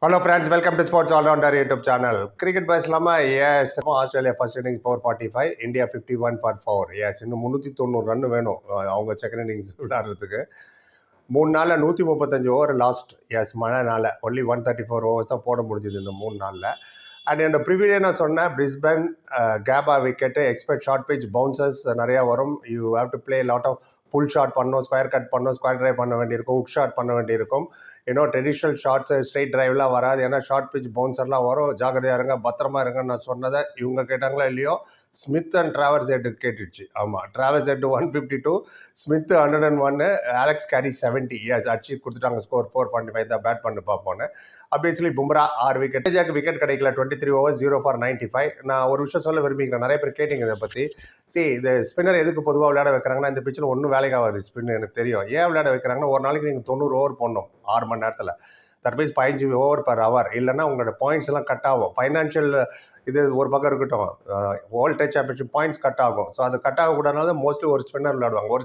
Hello friends, welcome to Sports All Rounder YouTube channel. Cricket பேசலாமா? Yes. Australia first innings 445, India 51 for 4. Yes, இன்னும் 390 run வேணும் அவங்க second innings விளையாடுறதுக்கு. 3 நாளில் 135 over lost. Yes, மழைனால only 134 overs தான் போட முடிஞ்சுது இந்த 3 நாளில். அண்ட் இந்த ப்ரிவியூலே நான் சொன்னேன், Brisbane Gabba wicket, expect short pitch bouncers நிறையா வரும். You have to play lot of pull shot பண்ணணும், ஸ்கொயர் கட் பண்ணணும், ஸ்கொயர் ட்ரைவ் பண்ண வேண்டியிருக்கும், ஹுக் ஷாட் பண்ண வேண்டியிருக்கும். இன்னும் ட்ரெடிஷ்னல் ஷாட்ஸு ஸ்ட்ரெயிட் ட்ரைவ்லாம் வராது, ஏன்னா ஷார்ட் பிச் பவுன்சர்லாம் வரும். ஜாகிரதையாக இருங்க, பத்திரமா இருங்கன்னு நான் சொன்னதை இவங்க கேட்டாங்களா இல்லையோ, ஸ்மித் அண்ட் டிராவர்ஸ் ஹெட்டு கேட்டுச்சு. ஆமாம், Travis Head 152, Smith 101, Alex Carey 70. Yes, அடிச்சு கொடுத்துட்டாங்க ஸ்கோர் 445 தான் பேட் பண்ணி பார்ப்போன்னு. அப்வியஸ்லி பும்ரா 6 விக்கெட், ஜாக்கு விக்கெட் கிடைக்கல, 23 overs 0 for 95. நான் ஒரு விஷயம் சொல்ல விரும்பிக்கிறேன், நிறைய பேர் கேட்டிங்க இதை பற்றி. இந்த ஸ்பின்னர் எதுக்கு பொதுவாக விளையாட வைக்கிறாங்கன்னா, இந்த பிச்சில் ஒன்றும் வேலைக்கு ஆகாது ஸ்பின், எனக்கு தெரியும். ஏன் விளையாட வைக்கிறாங்கன்னா, ஒரு நாளைக்கு நீங்கள் 90 ஓவர் போடணும் 6 மணி நேரத்தில். That means 15 over per hour. இல்லைன்னா உங்களோட பாயிண்ட்ஸ் எல்லாம் கட் ஆகும். ஃபைனான்ஷியல் இது ஒரு பக்கம் இருக்கட்டும், world test championship points cut ஆகும். ஸோ அது கட் ஆகக்கூடாதுனால மோஸ்ட்லி ஒரு ஸ்பின்னர் விளையாடுவாங்க. ஒரு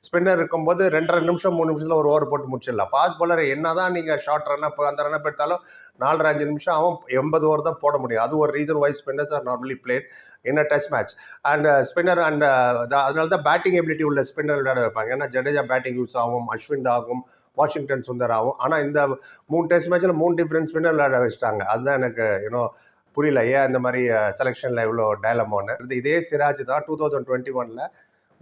ஸ்பின்னர் இருக்கும்போது 2.5 நிமிஷம் 3 நிமிஷத்தில் ஒரு ஓவர் போட்டு முடிச்சிடலாம். ஃபாஸ்ட் பாலர் என்ன தான் நீங்கள் ஷார்ட் ரன் அந்த ரன் எடுத்தாலும் 4.5 நிமிஷம் ஆகும். 80 ஓவர் தான் போட முடியும். அது ஒரு reason why spinners are normally played in a test match. And spinner and அதனால தான் பேட்டிங் எபிலிட்டி உள்ள ஸ்பின்னர் விளையாட வைப்பாங்க. ஏன்னா ஜடேஜா பேட்டிங் யூஸ் ஆகும், அஸ்வின் ஆகும், வாஷிங்டன் சுந்தர் ஆகும். ஆனால் இந்த 3 டெஸ்ட் மேட்ச்சில் 3 டிஃப்ரெண்ட் ஸ்பின்னர் விளையாட வச்சுட்டாங்க. அதுதான் எனக்கு புரியல, ஏன் இந்த மாதிரி செலெக்ஷனில் இவ்வளோ டைலமோன்னு. இதே சிராஜ் தான் 2021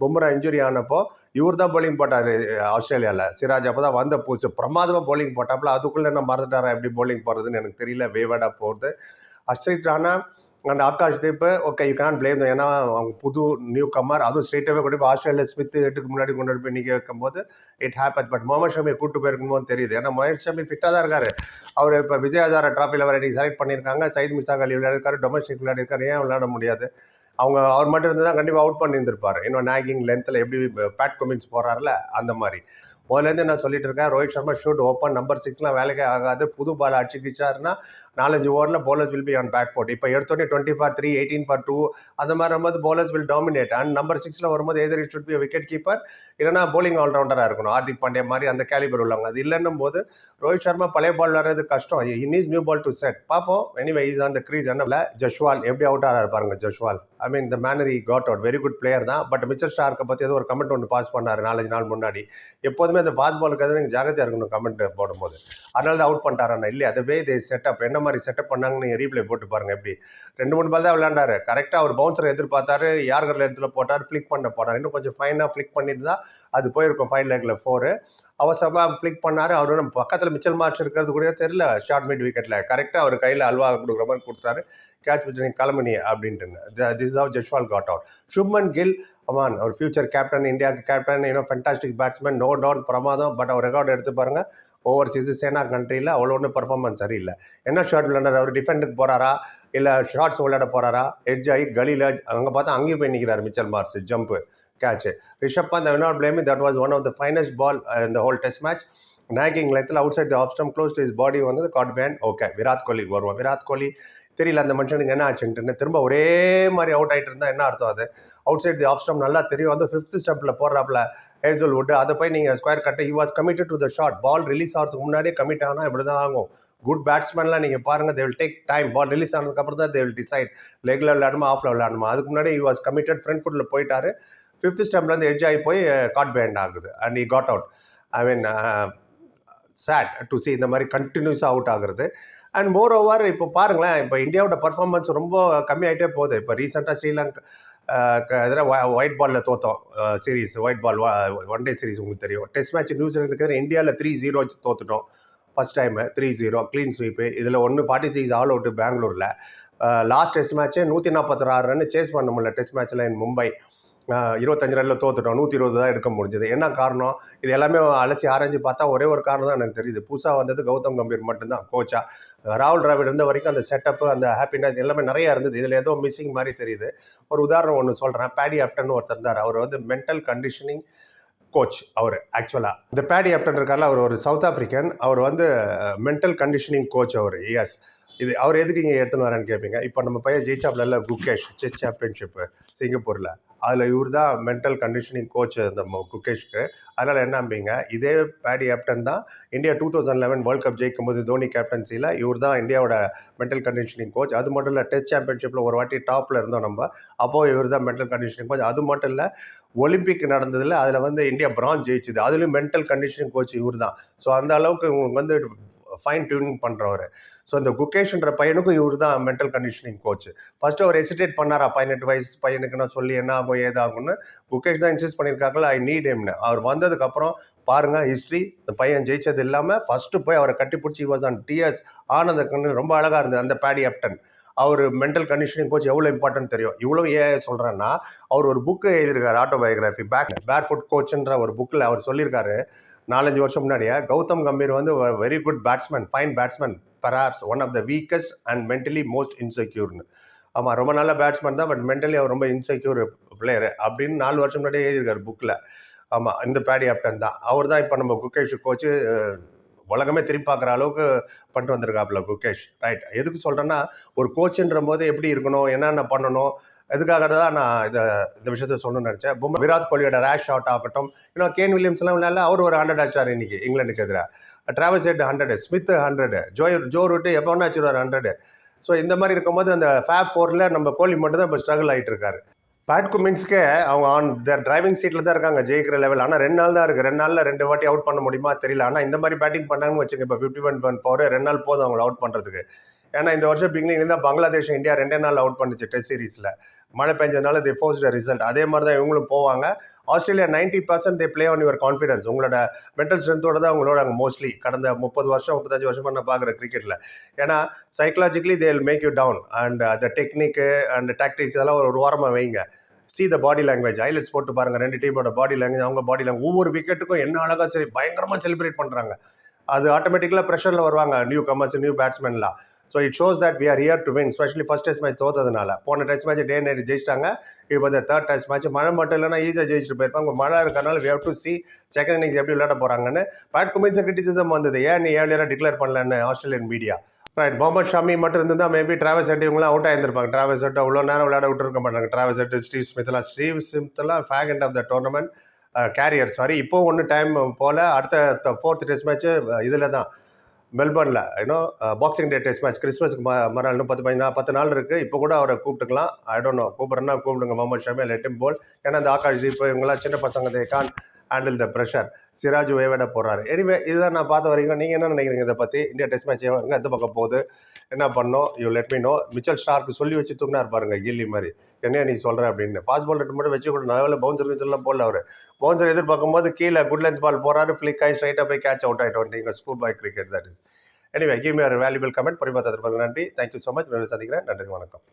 பும்ரா இன்ஜுரி ஆனப்போ இவர் தான் பவுலிங் போட்டார் ஆஸ்திரேலியாவில். சிராஜ் அப்போ தான் வந்த பூச்சு பிரமாதமாக பவுலிங் போட்டாப்புல. அதுக்குள்ளே என்ன மறந்துட்டாரா எப்படி பவுலிங் போடுறதுன்னு எனக்கு தெரியல. வேவடாக போகிறது. அஸ்ரித் Rana and Akash Deep, okay, you can blame. ஏன்னா அவங்க புது நியூ கம்மர், அதுவும் ஸ்ட்ரெயிட்டாகவே கொண்டு போய் ஆஸ்திரேலியா ஸ்மித் எட்டுக்கு முன்னாடி கொண்டு போய் நிற்க வைக்கும்போது it happen. But Mohammed Shami கூட்டு போயிருக்கும்போது தெரியுது. ஏன்னா முகமது ஷமி ஃபிட்டாக தான் இருக்காரு. அவர் இப்போ விஜய் ஹசாரே ட்ராஃபியில் வர செலக்ட் பண்ணியிருக்காங்க. சயித் மிசாக் அலி விளையாடிருக்காரு, டொமஸ்டிக் விளையாடிருக்காரு. ஏன் விளையாட முடியாது? அவர் மட்டும் இருந்து தான் கண்டிப்பாக அவுட் பண்ணியிருந்திருப்பார். இன்னும் நாகிங் லென்த்தில் எப்படி பேட் கமின்ஸ் போகிறாருல அந்த மாதிரி. முதலேருந்து நான் சொல்லிட்டு இருக்கேன், Rohit Sharma should open, number 6 வேலைக்கே ஆகாது. புது பால் அடிச்சுக்கிச்சாருன்னா 4-5 ஓவரில் bowlers will be on back foot. இப்போ எடுத்தோடனே 20 for 3, 18 for 2 அந்த மாதிரி வரும்போது bowlers will dominate. And number 6 வரும்போது எதிர் it should be wicket keeper, இல்லைனா போலிங் ஆல்ரவுண்டராக இருக்கணும். ஹார்திக் பாண்டியா மாதிரி அந்த கேலிபர் உள்ளவங்க. அது இல்லைன்னும் போது ரோஹித் சர்மா பழைய பால் வர்றது கஷ்டம். He needs new ball to set. பார்ப்போம். Anyway is on the crease. என்ன ஜஷ்வால் எப்படி அவுட் ஆகிறாரு பாருங்க. Jaiswal, I mean the manner he got out, very good player தான். பட் மிச்சல் ஸ்டார்க்கை பற்றி ஏதோ ஒரு கமெண்ட் ஒன்று பாஸ் பண்ணார் 4-5 நாள் முன்னாடி. எப்போதுமே அந்த பாஸ் பாலுக்கு நீங்கள் ஜாகிரதையாக இருக்கணும் கமெண்ட் போடும்போது. அதனால தான் அவுட் பண்ணிட்டாரா இல்லை, அதுவே இது செட்டப் என்ன மாதிரி செட்டப் பண்ணாங்கன்னு நீங்கள் ரீப்ளே போட்டு பாருங்கள். எப்படி 2-3 பால் தான் விளையாண்டாரு. கரெக்டாக அவர் பவுன்சரை எதிர்பார்த்தாரு, யார்கர் இடத்துல போட்டார், ஃப்ளிக் பண்ண போனார். இன்னும் கொஞ்சம் ஃபைனாக ஃப்ளிக் பண்ணிட்டு தான் அது போயிருக்கும். ஃபைன் லெக்கில் 4 அவசரமாக ஃப்ளிக் பண்ணார். அவர் நம்ம பக்கத்தில் மிச்சல் மார்ச் இருக்கிறது கூட தெரியல. ஷார்ட் மிட் விக்கெட்டில் கரெக்டாக அவர் கையில் அல்வா கொடுக்குற மாதிரி கொடுத்துட்டாரு. கேட்ச் வச்சு நீங்கள் கிளம்புனி அப்படின்ட்டு. This is how Jaiswal got out. Shubman Gill, அமான், அவர் ஃபியூச்சர் கேப்டன், இந்தியாவுக்கு captain, fantastic batsman, no doubt, பிரமாதம். பட் அவர் ரெக்கார்டு எடுத்து பாருங்கள். ஓவர்சீஸ் சேனா கண்ட்ரியில் அவ்வளோ ஒன்றும் பர்ஃபார்மன்ஸ் சரியில்லை. என்ன ஷார்ட் விளையாடுறாரு அவர்? டிஃபெண்டுக்கு போகிறாரா இல்லை ஷார்ட்ஸ் விளையாட போகிறாரா? எட்ஜ் ஆகி கலியில் அங்கே பார்த்தா அங்கேயும் போய் நிற்கிறார் Mitchell Marsh. Jump catch. Rishabh Pant, I will not blame him, that was one of the finest ball in the whole test match. Nagging லென்த்தில் outside the off stump close to his body வந்தது, caught பேன். Okay, Virat கோலிக்கு வருவோம். விராட் கோலி தெரியல அந்த மனுஷனுக்கு என்ன ஆச்சுன்ட்டுன்னு. திரும்ப ஒரே மாதிரி அவுட் ஆகிட்டு இருந்தால் என்ன அர்த்தம்? அது out side the off stump நல்லா தெரியும். வந்து 5th ஸ்டம்பில் போடுறாப்புல ஹேசல்வுட், அதை போய் நீங்கள் square cut. He was committed to the shot. Ball release ஆகிறதுக்கு முன்னாடியே கமிட் ஆனால் இப்படி தான் ஆகும். குட் பேட்ஸ்மேன்லாம் நீங்கள் பாருங்கள், they will take time. Ball release ஆனதுக்கப்புறம் தான் தே வில் டிசைட் லெக்கில் விளையாடுமா ஆஃபில் விளையாடுமா. அதுக்கு முன்னாடி ஹி வாஸ் கமிட்டட், ஃப்ரண்ட் ஃபுட்டில் போயிட்டாரு. 5th ஸ்டம்ப்லேருந்து எட்ஜ் ஆகி போய் காட் பேண்ட் ஆகுது and he got out. I mean sad to see இந்த மாதிரி கண்டினியூஸாக அவுட் ஆகுறது. அண்ட் மோர் ஓவர் இப்போ பாருங்களேன், இப்போ இந்தியாவோட பர்ஃபார்மன்ஸ் ரொம்ப கம்மியாகிட்டே போகுது. இப்போ ரீசெண்டாக ஸ்ரீலங்கா எதிராக ஒயிட் பாலில் தோற்றோம் series. White ball 1 day series உங்களுக்கு தெரியும். டெஸ்ட் மேட்ச் நியூசிலாண்டுக்கு இந்தியாவில் 3-0 தோற்றுட்டோம். First time 3-0 clean sweep. இதில் 146 ஆல் அவுட்டு பெங்களூரில். Last test match 146 run chase பண்ண முடியல. டெஸ்ட் மேட்ச்சில் இன் மும்பை 25 ரனில் தோற்றுட்டோம். 120 தான் எடுக்க முடிஞ்சது. என்ன காரணம்? இது எல்லாமே அலசி ஆராய்ச்சி பார்த்தா ஒரே ஒரு காரணம் தான் எனக்கு தெரியுது. புதுசாக வந்தது கௌதம் கம்பீர் மட்டும்தான் கோச்சா. ராகுல் டிராவிட் இருந்த வரைக்கும் அந்த செட்டப்பு, அந்த ஹாப்பினஸ் எல்லாமே நிறையா இருந்தது. இதில் ஏதோ மிஸ்ஸிங் மாதிரி தெரியுது. ஒரு உதாரணம் ஒன்று சொல்கிறேன். பேடி ஆப்டன் ஒருத்தர் இருந்தார். அவர் வந்து மென்டல் கண்டிஷனிங் கோச். அவர் ஆக்சுவலாக இந்த பேடி ஆப்டன் இருக்கார்ல, அவர் ஒரு சவுத் ஆஃப்ரிக்கன். அவர் வந்து மென்டல் கண்டிஷனிங் கோச் அவர். எஸ், இது அவர் எதுக்கு இங்கே எடுத்துன்னு வரேன்னு கேட்பீங்க. இப்போ நம்ம பையன் ஜெயிச்சாப்ல குகேஷ் செஸ் சாம்பியன்ஷிப்பு சிங்கப்பூரில், அதில் இவர் தான் மென்டல் கண்டிஷனிங் கோச் அந்த குகேஷ்க்கு. அதனால் என்னம்பிங்க, இதே பேடி ஆப்டன் தான் இந்தியா 2011 வேர்ல்ட் கப் ஜெயிக்கும் போது தோனி கேப்டன்சியில் இவர் தான் இந்தியாவோட மென்டல் கண்டிஷனிங் கோச். அது மட்டும் இல்லை, டெஸ்ட் சாம்பியன்ஷிப்பில் ஒரு வாட்டி டாப்பில் இருந்தோம் நம்ம, அப்போது இவர் தான் மென்டல் கண்டிஷனிங் கோச். அது மட்டும் இல்லை, ஒலிம்பிக் நடந்ததில் அதில் இந்தியா பிரான்ஸ் ஜெயிச்சுது, அதுலேயும் மென்டல் கண்டிஷனிங் கோச் இவர் தான். ஸோ அந்த அளவுக்கு இவங்க ஃபைன் டியூனிங் பண்ணுறவர். ஸோ இந்த குகேஷ்ன்ற பையனுக்கும் இவர் தான் மென்டல் கண்டிஷனிங் கோச். ஃபர்ஸ்ட் அவர் ஹெசிடேட் பண்ணாரா 18 வயசு பையனுக்கு நான் சொல்லி என்ன ஆகும் ஏதாகும்னு. குகேஷ் தான் இன்சிஸ்ட் பண்ணியிருக்காங்களா, ஐ நீட் ஹிம்னு. அவர் வந்ததுக்கப்புறம் பாருங்கள் ஹிஸ்ட்ரி, இந்த பையன் ஜெயிச்சது இல்லாமல் ஃபஸ்ட்டு போய் அவரை கட்டிப்பிடிச்சி வாஸ் ஆன் டிஎஸ் ஆனந்த கண்ணு ரொம்ப அழகாக இருந்தது அந்த பேடி ஆப்டன். அவர் மென்டல் கண்டிஷனிங் கோச் எவ்வளோ இம்பார்ட்டன்ட் தெரியும். இவ்வளோ ஏன் சொல்கிறேன்னா, அவர் ஒரு புக்கு எழுதியிருக்காரு, ஆட்டோபயோகிராஃபி பேர் ஃபுட் கோச்ன்ற ஒரு புக்கில் அவர் சொல்லியிருக்காரு 4-5 வருஷம் முன்னாடியே, Gautam Gambhir very good batsman, fine batsman, perhaps one of the weakest and mentally most இன்செக்யூர்னு. ஆமாம், ரொம்ப நல்ல பேட்ஸ்மேன் தான், பட் மென்டலி அவர் ரொம்ப இன்செக்யூர் பிளேயரு அப்படின்னு 4 வருஷம் முன்னாடியே எழுதியிருக்காரு புக்கில். ஆமாம், இந்த பேடி ஆப்டன் தான். அவர் தான் இப்போ நம்ம குகேஷ் கோச்சு உலகமே திரும்பி பார்க்குற அளவுக்கு பண்ணிட்டு வந்திருக்காப்புல குகேஷ். ரைட், எதுக்கு சொல்கிறேன்னா, ஒரு கோச்சுன்ற போது எப்படி இருக்கணும், என்னென்ன பண்ணணும், எதுக்காக தான் நான் இந்த விஷயத்த சொல்லணும்னு நினச்சேன். விராட் கோலியோட ரேஷ் ஷாட் ஆகட்டும், இன்னும் கேன் வில்லியம்ஸ்லாம் இல்லை, அவர் ஒரு 100 அடிச்சார் இன்னைக்கு இங்கிலாந்துக்கு எதிராக. Travels head 100, Smith 100, Joe route எப்போ ஒன்று வச்சுருவார் 100. ஸோ இந்த மாதிரி இருக்கும்போது அந்த ஃபேப் 4ல் நம்ம கோலி மட்டும் தான் இப்போ ஸ்ட்ரகிள் ஆகிட்டு இருக்காரு. பேட் குமின்ஸ்க்கே அவங்க ஆன் தேர் டிரைவிங் சீட்டில் தான் இருக்காங்க ஜெயிக்கிற லெவல். ஆனால் 2 நாள் தான் இருக்குது, 2 நாளில் 2 வாட்டி அவுட் பண்ண முடியுமா தெரியல. ஆனால் இந்த மாதிரி பேட்டிங் பண்ணாங்கன்னு வச்சுங்க, இப்போ 51 பவர் 2 நாள் போதும் அவங்களை அவுட் பண்ணுறதுக்கு. ஏன்னா இந்த வருஷம் பிகினிங் தான் பங்களாதேஷ் இந்தியா 2 நாள் அவுட் பண்ணிச்சு டெஸ்ட் சீரீஸில். மழை பெஞ்சதுனால தே ஃபோர்ஸ்ட் ரிசல்ட். அதே மாதிரி தான் இவங்களும் போவாங்க. Australia 90% they play on your confidence. உங்களோட மென்டல் ஸ்ட்ரென்த்தோட தான் அவங்களோட மோஸ்ட்லி கடந்த 30 வருஷம் 35 வருஷமாக நான் பார்க்குற கிரிக்கெட்டில். ஏன்னா psychologically they will make you down and the technique and tactics இதெல்லாம் ஒரு வாரமாக வைங்க. See the body language, highlights போட்டு பாருங்கள், 2 டீமோட பாடி லாங்குவேஜ், அவங்க பாடி லாங்குவேஜ், ஒவ்வொரு விக்கெட்டுக்கும் என்ன அழகாக பயங்கரமாக செலிப்ரேட் பண்ணுறாங்க. அது ஆட்டோமேட்டிக்கலாக ப்ரெஷரில் வருவாங்க நியூ கமர்ஸ், நியூ பேட்ஸ்மேன்லாம். So it shows that we are here to win. Specially first test match தோத்ததுனால. போன டெஸ்ட் மேட்ச் டே நைட் ஜெயிச்சிட்டாங்க. இப்போ இந்த தேர்ட் டெஸ்ட் மேட்ச் மழை மட்டும் இல்லைனா ஈஸியாக ஜெயிச்சுட்டு போயிருப்பாங்க. மழை இருக்கிறனால we have to see second innings எப்படி விளையாட போகிறாங்கன்னு. பேட் குமின்ஸ் கிரிட்டிசிசம் வந்தது, ஏன் நீ ஏர்லியராக டிக்ளேர் பண்ணலன்னு Australian media. Right, Mohammed Shami மட்டும் இருந்து தான் மேபி டிராவல்ஸ் ஹெட் இவங்களாம் அவுட் ஆயிருந்திருப்பாங்க. டிராவல்ஸ் ஹெட் அவ்வளோ நேரம் விளையாட விட்டுருக்க மாட்டாங்க. டிராவல்ஸ் ஹெட், ஸ்டீவ் ஸ்மித்லாம் fag end of the tournament career. Sorry, இப்போ ஒன்றும் டைம் போல். அடுத்த 4th டெஸ்ட் மேட்ச்சு இதில் தான் மெல்பர்னில், பாக்ஸிங் டே டெஸ்ட் மேட்ச், கிறிஸ்மஸ்க்கு மறுநாள் 10 நாள் இருக்குது. இப்போ கூட அவரை கூப்பிட்டுக்கலாம். ஐ டோன்ட் நோ, கூப்பிட்றேன்னா கூப்பிடுங்க Mohammed Shami, let him bowl. ஏன்னா இந்த ஆகாஷ் தீப் இவங்களாம் சின்ன பசங்க, they can handle the pressure. Siraj வேவிட போகிறாரு. எனிவே இதுதான் நான் பார்த்த வரைக்கும். நீங்கள் என்ன நினைக்கிறீங்க இதை பற்றி? இந்தியா டெஸ்ட் மேட்ச் எங்கே எந்த பக்கம் போகுது, என்ன பண்ணோம், you let me know. Mitchell ஸ்டார்க்கு சொல்லி வச்சு தூங்கினார் பாருங்க கில்லி மாதிரி, என்னையா நீ சொல்கிற அப்படின்னு. ஃபாஸ்ட் பால் ரெண்டு மட்டும் வச்சு கூட நல்ல பவுன்சர் இதெல்லாம் போடல அவர். பவுன்சர் எதிர்பார்க்கும் போது கீழே குட் லென்த் பால் போகிறாரு, ஃப்ளிக் ஆகி ஸ்ட்ரைட்டாக போய் கேட்ச் அவுட் ஆகிட்டு வந்துட்டீங்க. School bye cricket that is. Anyway, give me ஒரு வேல்யூபிள் கமெண்ட். பரிமாற்ற நன்றி. Thank you so much. சந்திக்கிறேன். நன்றி, வணக்கம்.